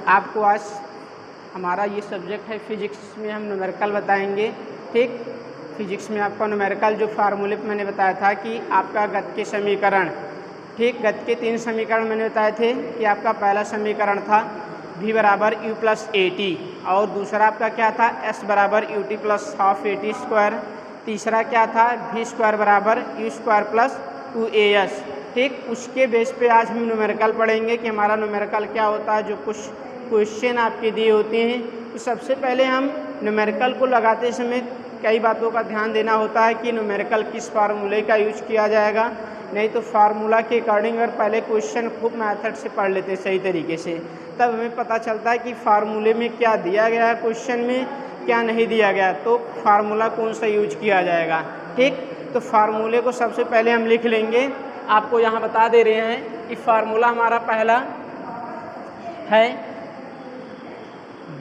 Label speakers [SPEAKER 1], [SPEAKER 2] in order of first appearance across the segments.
[SPEAKER 1] आपको आज हमारा ये सब्जेक्ट है फिजिक्स में हम न्यूमेरिकल बताएंगे। ठीक, फिजिक्स में आपका न्यूमेरिकल जो फार्मूले मैंने बताया था कि आपका गति के समीकरण, ठीक, गति के 3 समीकरण मैंने बताए थे कि आपका पहला समीकरण था v बराबर u प्लस ए टी, और दूसरा आपका क्या था s बराबर u T plus half A T square, तीसरा क्या था v स्क्वायर बराबर u स्क्वायर प्लस 2as। ठीक, उसके बेस पे आज हम न्यूमेरिकल पढ़ेंगे कि हमारा न्यूमेरिकल क्या होता है। जो कुछ क्वेश्चन आपके दिए होते हैं तो सबसे पहले हम न्यूमेरिकल को लगाते समय कई बातों का ध्यान देना होता है कि न्यूमेरिकल किस फार्मूले का यूज किया जाएगा। नहीं तो फार्मूला के अकॉर्डिंग अगर पहले क्वेश्चन खूब मेथड से पढ़ लेते सही तरीके से, तब हमें पता चलता है कि फार्मूले में क्या दिया गया है, क्वेश्चन में क्या नहीं दिया गया, तो फार्मूला कौन सा यूज किया जाएगा। ठीक, तो फार्मूले को सबसे पहले हम लिख लेंगे। आपको यहाँ बता दे रहे हैं कि फार्मूला हमारा पहला है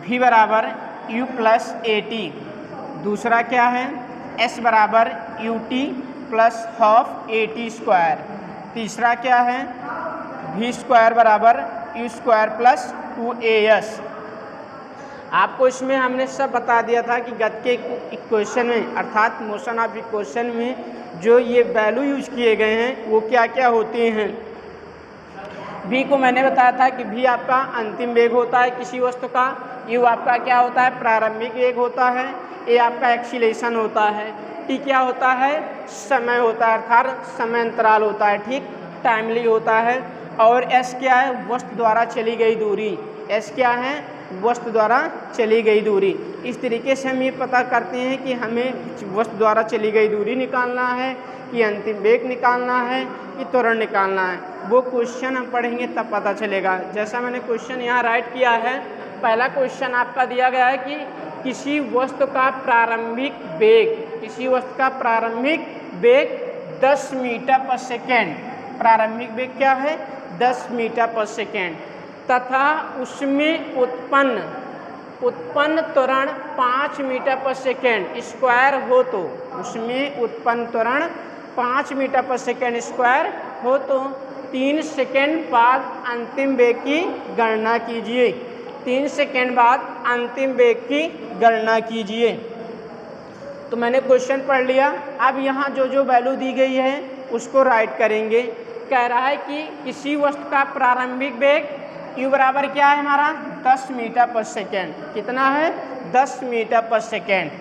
[SPEAKER 1] v बराबर u प्लस ए टी, दूसरा क्या है s बराबर u T plus half A T square, तीसरा क्या है v स्क्वायर बराबर u स्क्वायर प्लस 2as। आपको इसमें हमने सब बता दिया था कि गति के इक्वेशन में अर्थात मोशन ऑफ इक्वेशन में जो ये वैल्यू यूज किए गए हैं वो क्या क्या होते हैं। v को मैंने बताया था कि v आपका अंतिम वेग होता है किसी वस्तु का, u आपका क्या होता है प्रारंभिक वेग होता है, a आपका एक्सीलरेशन होता है, t क्या होता है समय होता है अर्थात समय अंतराल होता है, ठीक, टाइमली होता है, और s क्या है वस्तु द्वारा चली गई दूरी, s क्या है वस्तु द्वारा चली गई दूरी। इस तरीके से हम ये पता करते हैं कि हमें वस्तु द्वारा चली गई दूरी निकालना है कि अंतिम वेग निकालना है कि त्वरण निकालना है, वो क्वेश्चन हम पढ़ेंगे तब पता चलेगा। जैसा मैंने क्वेश्चन यहाँ राइट किया है, पहला क्वेश्चन आपका दिया गया है कि किसी वस्तु का प्रारंभिक वेग, किसी वस्तु का प्रारंभिक वेग 10 मीटर पर सेकेंड, प्रारंभिक वेग क्या है 10 मीटर पर सेकेंड, तथा उसमें उत्पन्न त्वरण 5 मीटर पर सेकेंड स्क्वायर हो, तो उसमें उत्पन्न त्वरण 5 मीटर पर सेकेंड स्क्वायर हो तो 3 सेकेंड बाद अंतिम वेग की गणना कीजिए। 3 सेकेंड बाद अंतिम वेग की गणना कीजिए। तो मैंने क्वेश्चन पढ़ लिया। अब यहाँ जो जो वैल्यू दी गई है उसको राइट करेंगे। कह रहा है कि किसी वस्तु का प्रारंभिक वेग u बराबर क्या है हमारा 10 मीटर पर सेकेंड, कितना है 10 मीटर पर सेकेंड,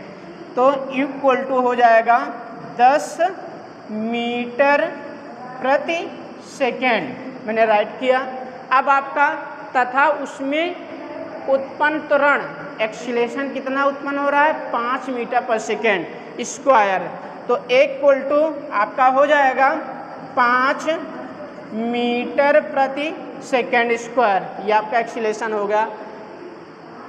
[SPEAKER 1] तो u इक्वल टू हो जाएगा 10 मीटर प्रति सेकेंड, मैंने राइट किया। अब आपका तथा उसमें उत्पन्न त्वरण एक्सीलरेशन कितना उत्पन्न हो रहा है 5 मीटर पर सेकेंड स्क्वायर, तो इक्वल टू आपका हो जाएगा 5 मीटर प्रति सेकेंड स्क्वायर, ये आपका एक्सीलरेशन हो गया।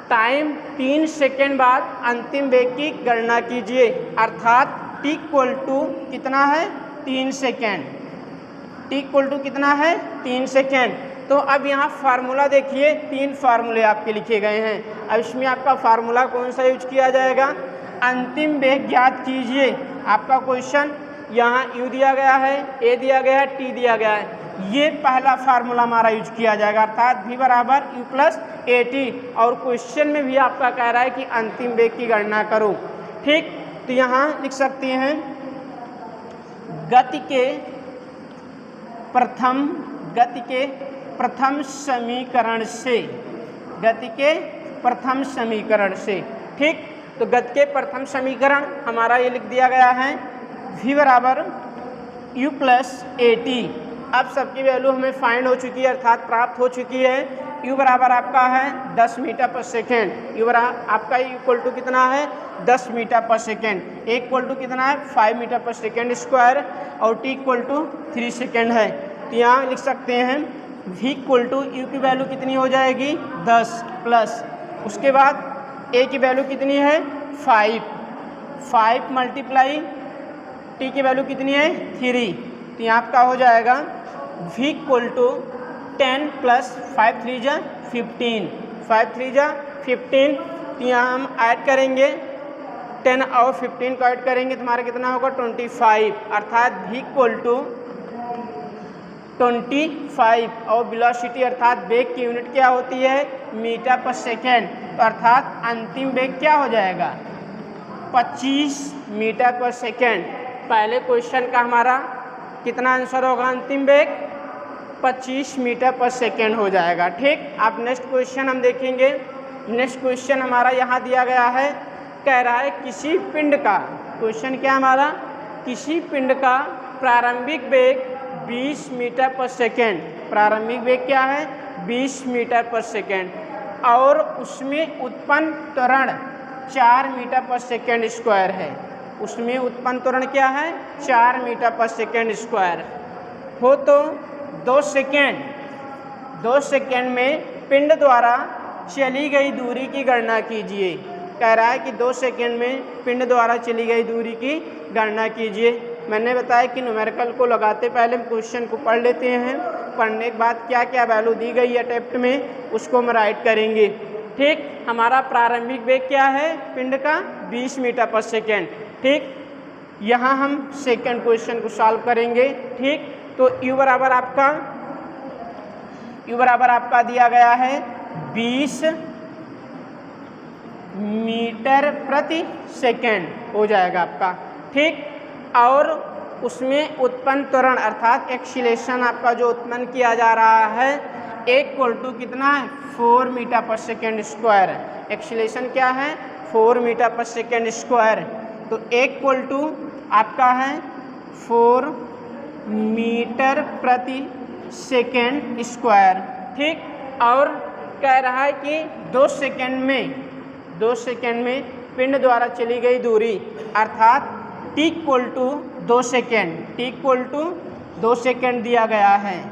[SPEAKER 1] टाइम 3 सेकेंड बाद अंतिम वेग की गणना कीजिए, अर्थात t इक्वल टू कितना है 3 सेकेंड, t इक्वल टू कितना है 3 सेकेंड। तो अब यहाँ फार्मूला देखिए, 3 फार्मूले आपके लिखे गए हैं। अब इसमें आपका फार्मूला कौन सा यूज किया जाएगा, अंतिम वेग ज्ञात कीजिए। आपका क्वेश्चन यहाँ u दिया गया है, a दिया गया है, t दिया गया है, ये पहला फार्मूला हमारा यूज किया जाएगा अर्थात v बराबर u प्लस ए टी, और क्वेश्चन में भी आपका कह रहा है कि अंतिम वेग की गणना करो। ठीक, तो यहाँ लिख सकते हैं गति के प्रथम समीकरण से, गति के प्रथम समीकरण से। ठीक, तो गति के प्रथम समीकरण हमारा ये लिख दिया गया है v बराबर u प्लस ए टी। अब सबकी वैल्यू हमें फाइंड हो चुकी है अर्थात प्राप्त हो चुकी है। u बराबर आपका है 10 मीटर पर सेकेंड, u बराबर आपका इक्वल टू कितना है 10 metre per second, a equal to कितना है 5 मीटर पर सेकेंड स्क्वायर, और t इक्वल टू 3 सेकेंड है। तो यहाँ लिख सकते हैं v इक्वल टू u की वैल्यू कितनी हो जाएगी 10 प्लस उसके बाद a की वैल्यू कितनी है 5 मल्टीप्लाई t की वैल्यू कितनी है 3, तो यहाँ आपका हो जाएगा v इक्वल टू 10 प्लस 5 3 जा 15, 5 3 जा 15, तो यहाँ हम ऐड करेंगे 10 और 15 को ऐड करेंगे तो हमारा कितना होगा 25, अर्थात v इक्वल टू 25 और वेलोसिटी अर्थात वेग की यूनिट क्या होती है, मीटर पर सेकेंड। तो अर्थात अंतिम वेग क्या हो जाएगा, 25 मीटर पर सेकेंड। पहले क्वेश्चन का हमारा कितना आंसर होगा, अंतिम वेग 25 मीटर पर सेकेंड हो जाएगा। ठीक, अब नेक्स्ट क्वेश्चन हम देखेंगे। नेक्स्ट क्वेश्चन हमारा यहाँ दिया गया है, कह रहा है किसी पिंड का, क्वेश्चन क्या हमारा, किसी पिंड का प्रारंभिक वेग 20 मीटर पर सेकेंड, प्रारंभिक वेग क्या है 20 मीटर पर सेकेंड, और उसमें उत्पन्न त्वरण 4 मीटर पर सेकेंड स्क्वायर है। उसमें उत्पन्न त्वरण क्या है, 4 मीटर पर सेकेंड स्क्वायर हो। तो 2 सेकेंड में पिंड द्वारा चली गई दूरी की गणना कीजिए। कह रहा है कि 2 सेकेंड में पिंड द्वारा चली गई दूरी की गणना कीजिए। मैंने बताया कि न्यूमेरिकल को लगाते पहले हम क्वेश्चन को पढ़ लेते हैं, पढ़ने के बाद क्या क्या वैल्यू दी गई है टेप्ट में उसको हम राइट करेंगे। ठीक, हमारा प्रारंभिक वेग क्या है पिंड का 20 मीटर पर सेकेंड। ठीक, यहाँ हम सेकेंड क्वेश्चन को सॉल्व करेंगे। ठीक, तो u बराबर आपका दिया गया है 20 मीटर प्रति सेकेंड हो जाएगा आपका। ठीक, और उसमें उत्पन्न त्वरण अर्थात एक्सीलरेशन आपका जो उत्पन्न किया जा रहा है इक्वल टू कितना है, 4 metre per second square. Acceleration क्या है, 4 मीटर पर सेकेंड स्क्वायर। तो इक्वल टू आपका है 4 मीटर प्रति सेकेंड स्क्वायर। ठीक, और कह रहा है कि 2 सेकेंड में पिंड द्वारा चली गई दूरी अर्थात t equal to 2 second, t equal to 2 second दिया गया है।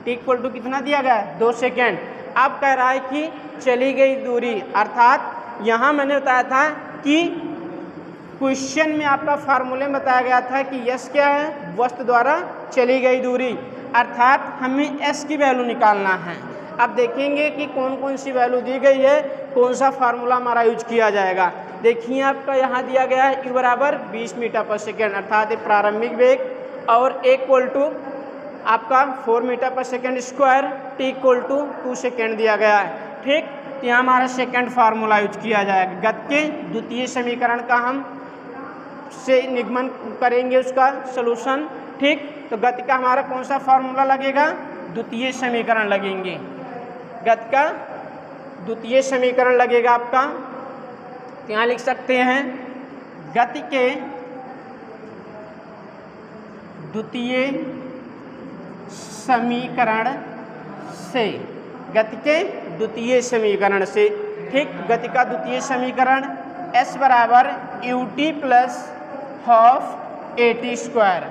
[SPEAKER 1] t इक्वल टू कितना दिया गया है, 2 सेकेंड। अब कह रहा है कि चली गई दूरी अर्थात यहाँ मैंने बताया था कि क्वेश्चन में आपका फार्मूले में बताया गया था कि यस क्या है, वस्तु द्वारा चली गई दूरी, अर्थात हमें एस की वैल्यू निकालना है। अब देखेंगे कि कौन कौन सी वैल्यू दी गई है, कौन सा फार्मूला हमारा यूज किया जाएगा। देखिए आपका यहाँ दिया गया है u बराबर 20 मीटर पर सेकेंड अर्थात प्रारंभिक वेग, और इक्वल टू आपका 4 metre per second square, t equal to 2 second दिया गया है। ठीक, तो यहाँ हमारा सेकेंड फार्मूला यूज किया जाएगा। गति के द्वितीय समीकरण का हम से निगमन करेंगे उसका सलूशन। ठीक, तो गति का हमारा कौन सा फार्मूला लगेगा, द्वितीय समीकरण लगेंगे। गति का द्वितीय समीकरण लगेगा आपका, यहाँ लिख सकते हैं गति के द्वितीय समीकरण से, गति के द्वितीय समीकरण से। ठीक, गति का द्वितीय समीकरण s बराबर ut plus half at square.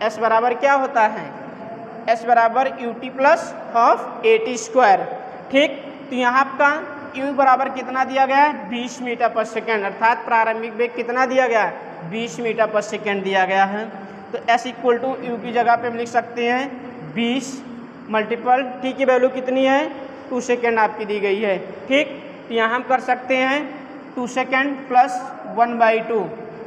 [SPEAKER 1] s बराबर क्या होता है, s बराबर ut plus half at square. ठीक, तो यहाँ आपका u बराबर कितना दिया गया है, 20 मीटर पर सेकेंड अर्थात प्रारंभिक वेग कितना दिया गया है, 20 मीटर पर सेकेंड दिया गया है। तो s इक्वल टू यू की जगह पे हम लिख सकते हैं 20 मल्टीपल t की वैल्यू कितनी है, 2 सेकेंड आपकी दी गई है। ठीक, तो यहाँ हम कर सकते हैं 2 सेकेंड प्लस 1/2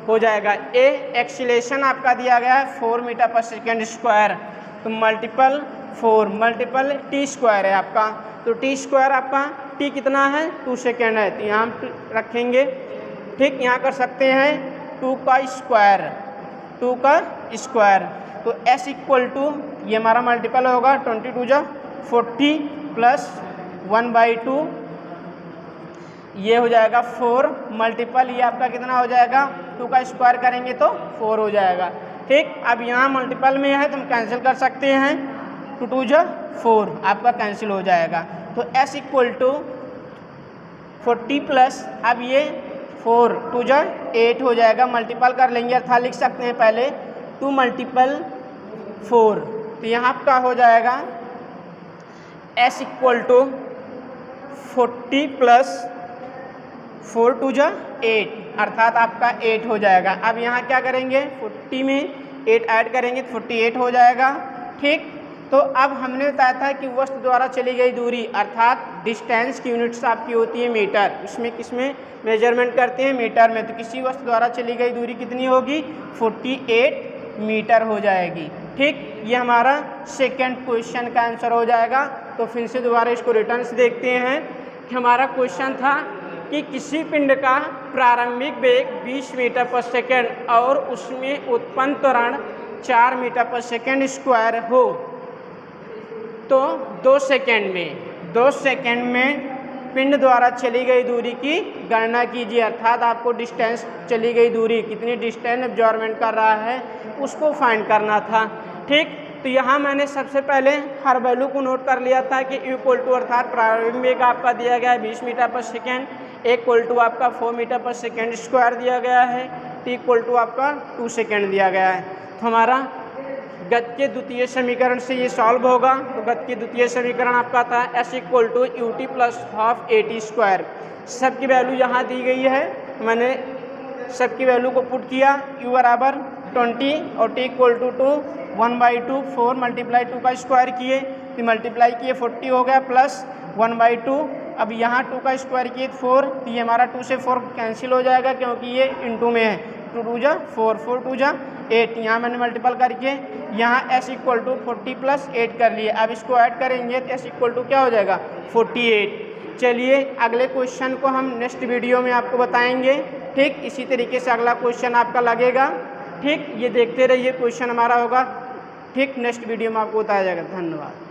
[SPEAKER 1] हो जाएगा। ए एक्सीलरेशन आपका दिया गया है 4 मीटर पर सेकेंड स्क्वायर, तो मल्टीपल 4 मल्टीपल टी स्क्वायर है आपका। तो टी स्क्वायर आपका टी कितना है, 2 सेकेंड है, तो यहाँ हम रखेंगे। ठीक, यहाँ कर सकते हैं 2 का स्क्वायर। तो s इक्वल टू ये हमारा मल्टीपल होगा 22 जा 40 प्लस 1/2 ये हो जाएगा 4 मल्टीपल ये आपका कितना हो जाएगा, 2 का स्क्वायर करेंगे तो 4 हो जाएगा। ठीक, अब यहाँ मल्टीपल में है तो हम कैंसिल कर सकते हैं, 2 2 जा 4 आपका कैंसिल हो जाएगा। तो s इक्वल टू 40 प्लस अब ये 4 2 जा 8 हो जाएगा, मल्टीपल कर लेंगे अर्थात लिख सकते हैं पहले 2 मल्टीपल 4। तो यहाँ आपका हो जाएगा s इक्वल टू 40 प्लस 4 2 जा 8 अर्थात आपका 8 हो जाएगा। अब यहाँ क्या करेंगे, 40 में 8 ऐड करेंगे तो 48 हो जाएगा। ठीक, तो अब हमने बताया था कि वस्तु द्वारा चली गई दूरी अर्थात डिस्टेंस की यूनिट्स आपकी होती है मीटर, इसमें किसमें मेजरमेंट करते हैं, मीटर में। तो किसी वस्तु द्वारा चली गई दूरी कितनी होगी, 48 मीटर हो जाएगी। ठीक, ये हमारा सेकेंड क्वेश्चन का आंसर हो जाएगा। तो फिर से दोबारा इसको रिटर्न से देखते हैं कि हमारा क्वेश्चन था कि किसी पिंड का प्रारंभिक वेग 20 मीटर पर सेकेंड और उसमें उत्पन्न त्वरण 4 मीटर पर सेकेंड स्क्वायर हो तो 2 सेकेंड में पिंड द्वारा चली गई दूरी की गणना कीजिए। अर्थात आपको डिस्टेंस, चली गई दूरी, कितनी डिस्टेंस एब्जॉर्बमेंट कर रहा है उसको फाइंड करना था। ठीक, तो यहाँ मैंने सबसे पहले हर वैल्यू को नोट कर लिया था कि इक्वल टू अर्थात प्रारंभिक वेग आपका दिया गया है 20 metre per second, equal to आपका 4 मीटर पर सेकेंड स्क्वायर दिया गया है, टी इक्वल टू आपका 2 सेकेंड दिया गया है। तो हमारा गति के द्वितीय समीकरण से ये सॉल्व होगा। तो गति के द्वितीय समीकरण आपका था S equal to U T plus half A T square. सबकी वैल्यू यहाँ दी गई है, मैंने सबकी वैल्यू को पुट किया। u बराबर 20 और टी इक्वल टू 1/2, 4 मल्टीप्लाई 2 का स्क्वायर किए, फिर मल्टीप्लाई किए 40 हो गया प्लस 1/2। अब यहाँ 2 का स्क्वायर किए 4, तो ये हमारा 2 से 4 कैंसिल हो जाएगा क्योंकि ये इनटू में है। 2 2 जा 4, 4 2 जा 8, यहाँ मैंने मल्टीपल करके यहाँ s इक्वल टू 40 प्लस 8 कर लिए। अब इसको ऐड करेंगे तो s इक्वल टू क्या हो जाएगा 48। चलिए अगले क्वेश्चन को हम नेक्स्ट वीडियो में आपको बताएंगे। ठीक, इसी तरीके से अगला क्वेश्चन आपका लगेगा। ठीक, ये देखते रहिए, क्वेश्चन हमारा होगा। ठीक, नेक्स्ट वीडियो में आपको बताया जाएगा। धन्यवाद।